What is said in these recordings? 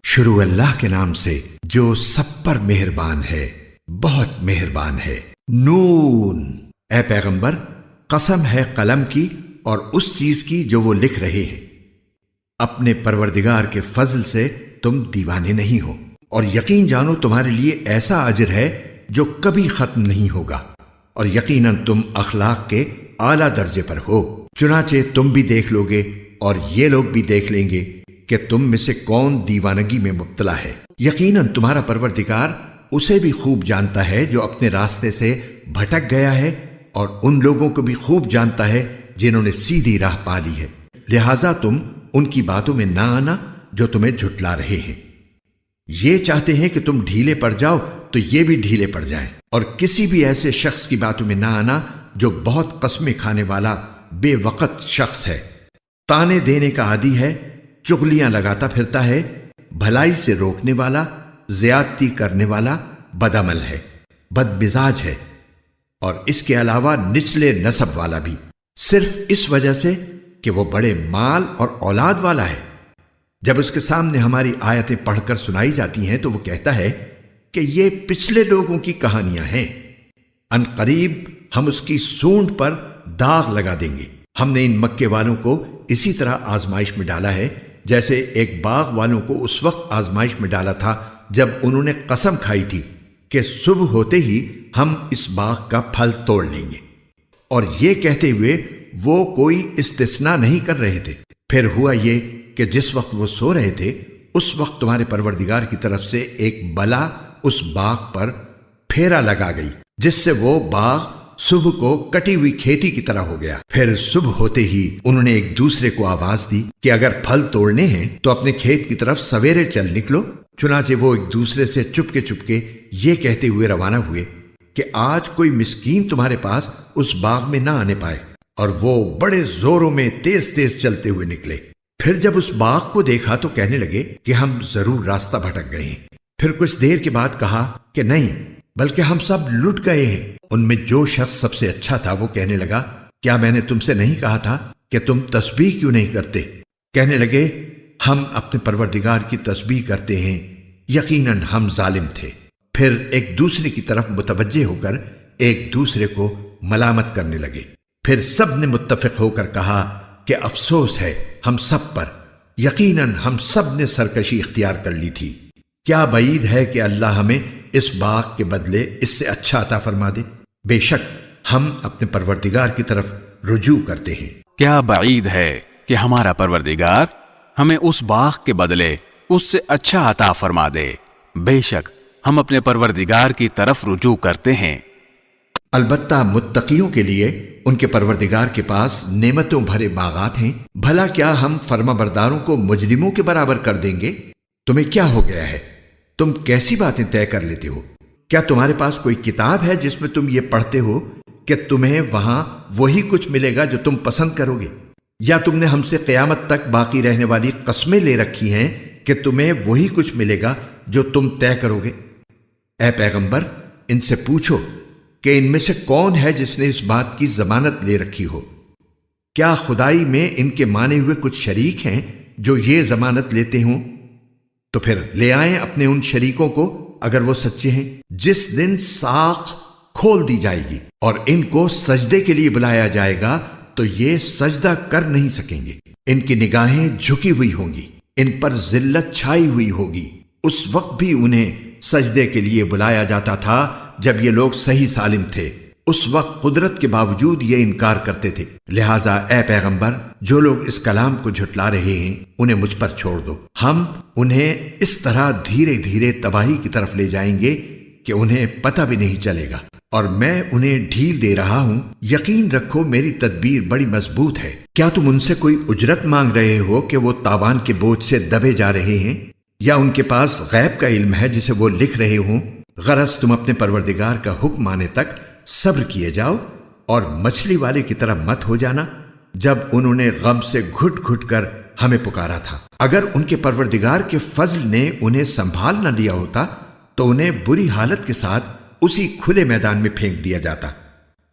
شروع اللہ کے نام سے جو سب پر مہربان ہے، بہت مہربان ہے۔ نون، اے پیغمبر قسم ہے قلم کی اور اس چیز کی جو وہ لکھ رہے ہیں۔ اپنے پروردگار کے فضل سے تم دیوانے نہیں ہو، اور یقین جانو تمہارے لیے ایسا اجر ہے جو کبھی ختم نہیں ہوگا، اور یقیناً تم اخلاق کے اعلیٰ درجے پر ہو۔ چنانچہ تم بھی دیکھ لو گے اور یہ لوگ بھی دیکھ لیں گے کہ تم میں سے کون دیوانگی میں مبتلا ہے۔ یقیناً تمہارا پروردگار اسے بھی خوب جانتا ہے جو اپنے راستے سے بھٹک گیا ہے، اور ان لوگوں کو بھی خوب جانتا ہے جنہوں نے سیدھی راہ پا لی ہے۔ لہٰذا تم ان کی باتوں میں نہ آنا جو تمہیں جھٹلا رہے ہیں۔ یہ چاہتے ہیں کہ تم ڈھیلے پڑ جاؤ تو یہ بھی ڈھیلے پڑ جائیں، اور کسی بھی ایسے شخص کی باتوں میں نہ آنا جو بہت قسمیں کھانے والا بے وقت شخص ہے، تانے دینے کا عادی ہے، چغلیاں لگاتا پھرتا ہے، بھلائی سے روکنے والا، زیادتی کرنے والا، بدعمل ہے، بد مزاج ہے، اور اس کے علاوہ نچلے نسب والا بھی، صرف اس وجہ سے کہ وہ بڑے مال اور اولاد والا ہے۔ جب اس کے سامنے ہماری آیتیں پڑھ کر سنائی جاتی ہیں تو وہ کہتا ہے کہ یہ پچھلے لوگوں کی کہانیاں ہیں، ان قریب ہم اس کی سونڈ پر داغ لگا دیں گے۔ ہم نے ان مکے والوں کو اسی طرح آزمائش میں ڈالا ہے جیسے ایک باغ والوں کو اس وقت آزمائش میں ڈالا تھا جب انہوں نے قسم کھائی تھی کہ صبح ہوتے ہی ہم اس باغ کا پھل توڑ لیں گے، اور یہ کہتے ہوئے وہ کوئی استثناء نہیں کر رہے تھے۔ پھر ہوا یہ کہ جس وقت وہ سو رہے تھے اس وقت تمہارے پروردگار کی طرف سے ایک بلا اس باغ پر پھیرا لگا گئی، جس سے وہ باغ صبح کو کٹی ہوئی کھیتی کی طرح ہو گیا۔ پھر صبح ہوتے ہی انہوں نے ایک دوسرے کو آواز دی کہ اگر پھل توڑنے ہیں تو اپنے کھیت کی طرف سویرے چل نکلو۔ چنانچہ وہ ایک دوسرے سے چپکے چپکے یہ کہتے ہوئے روانہ ہوئے کہ آج کوئی مسکین تمہارے پاس اس باغ میں نہ آنے پائے، اور وہ بڑے زوروں میں تیز تیز چلتے ہوئے نکلے۔ پھر جب اس باغ کو دیکھا تو کہنے لگے کہ ہم ضرور راستہ بھٹک گئے ہیں۔ پھر کچھ دیر کے بعد کہا کہ نہیں، بلکہ ہم سب لٹ گئے ہیں۔ ان میں جو شخص سب سے اچھا تھا وہ کہنے لگا، کیا میں نے تم سے نہیں کہا تھا کہ تم تسبیح کیوں نہیں کرتے؟ کہنے لگے، ہم اپنے پروردگار کی تسبیح کرتے ہیں، یقیناً ہم ظالم تھے۔ پھر ایک دوسرے کی طرف متوجہ ہو کر ایک دوسرے کو ملامت کرنے لگے۔ پھر سب نے متفق ہو کر کہا کہ افسوس ہے ہم سب پر، یقیناً ہم سب نے سرکشی اختیار کر لی تھی۔ کیا بعید ہے کہ اللہ ہمیں اس باغ کے بدلے اس سے اچھا عطا فرما دے۔ بے شک ہم اپنے پروردگار کی طرف رجوع کرتے ہیں۔ کیا بعید ہے کہ ہمارا پروردگار ہمیں اس باغ کے بدلے اس سے اچھا عطا فرما دے۔ بے شک ہم اپنے پروردگار کی طرف رجوع کرتے ہیں۔ البتہ متقیوں کے لیے ان کے پروردگار کے پاس نعمتوں بھرے باغات ہیں۔ بھلا کیا ہم فرما برداروں کو مجرموں کے برابر کر دیں گے؟ تمہیں کیا ہو گیا ہے؟ تم کیسی باتیں طے کر لیتے ہو؟ کیا تمہارے پاس کوئی کتاب ہے جس میں تم یہ پڑھتے ہو کہ تمہیں وہاں وہی کچھ ملے گا جو تم پسند کرو گے؟ یا تم نے ہم سے قیامت تک باقی رہنے والی قسمیں لے رکھی ہیں کہ تمہیں وہی کچھ ملے گا جو تم طے کرو گے؟ اے پیغمبر ان سے پوچھو کہ ان میں سے کون ہے جس نے اس بات کی ضمانت لے رکھی ہو؟ کیا خدائی میں ان کے مانے ہوئے کچھ شریک ہیں جو یہ ضمانت لیتے ہوں؟ تو پھر لے آئیں اپنے ان شریکوں کو اگر وہ سچے ہیں۔ جس دن ساق کھول دی جائے گی اور ان کو سجدے کے لیے بلایا جائے گا تو یہ سجدہ کر نہیں سکیں گے۔ ان کی نگاہیں جھکی ہوئی ہوں گی، ان پر ذلت چھائی ہوئی ہوگی۔ اس وقت بھی انہیں سجدے کے لیے بلایا جاتا تھا جب یہ لوگ صحیح سالم تھے۔ اس وقت قدرت کے باوجود یہ انکار کرتے تھے۔ لہٰذا اے پیغمبر جو لوگ اس کلام کو جھٹلا رہے ہیں انہیں مجھ پر چھوڑ دو۔ ہم انہیں اس طرح دھیرے دھیرے تباہی کی طرف لے جائیں گے کہ انہیں پتہ بھی نہیں چلے گا، اور میں انہیں ڈھیل دے رہا ہوں۔ یقین رکھو میری تدبیر بڑی مضبوط ہے۔ کیا تم ان سے کوئی اجرت مانگ رہے ہو کہ وہ تاوان کے بوجھ سے دبے جا رہے ہیں، یا ان کے پاس غیب کا علم ہے جسے وہ لکھ رہے ہوں؟ غرض تم اپنے پروردگار کا حکم آنے تک صبر کیے جاؤ، اور مچھلی والے کی طرح مت ہو جانا جب انہوں نے غم سے گھٹ گھٹ کر ہمیں پکارا تھا۔ اگر ان کے پروردگار کے فضل نے انہیں سنبھال نہ لیا ہوتا تو انہیں بری حالت کے ساتھ اسی کھلے میدان میں پھینک دیا جاتا۔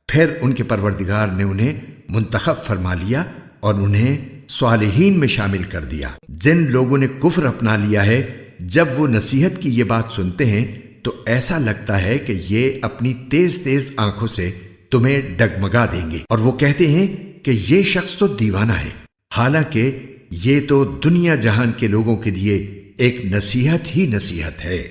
پھر ان کے پروردگار نے انہیں منتخب فرما لیا اور انہیں صالحین میں شامل کر دیا۔ جن لوگوں نے کفر اپنا لیا ہے جب وہ نصیحت کی یہ بات سنتے ہیں تو ایسا لگتا ہے کہ یہ اپنی تیز تیز آنکھوں سے تمہیں ڈگمگا دیں گے، اور وہ کہتے ہیں کہ یہ شخص تو دیوانہ ہے، حالانکہ یہ تو دنیا جہان کے لوگوں کے لیے ایک نصیحت ہی نصیحت ہے۔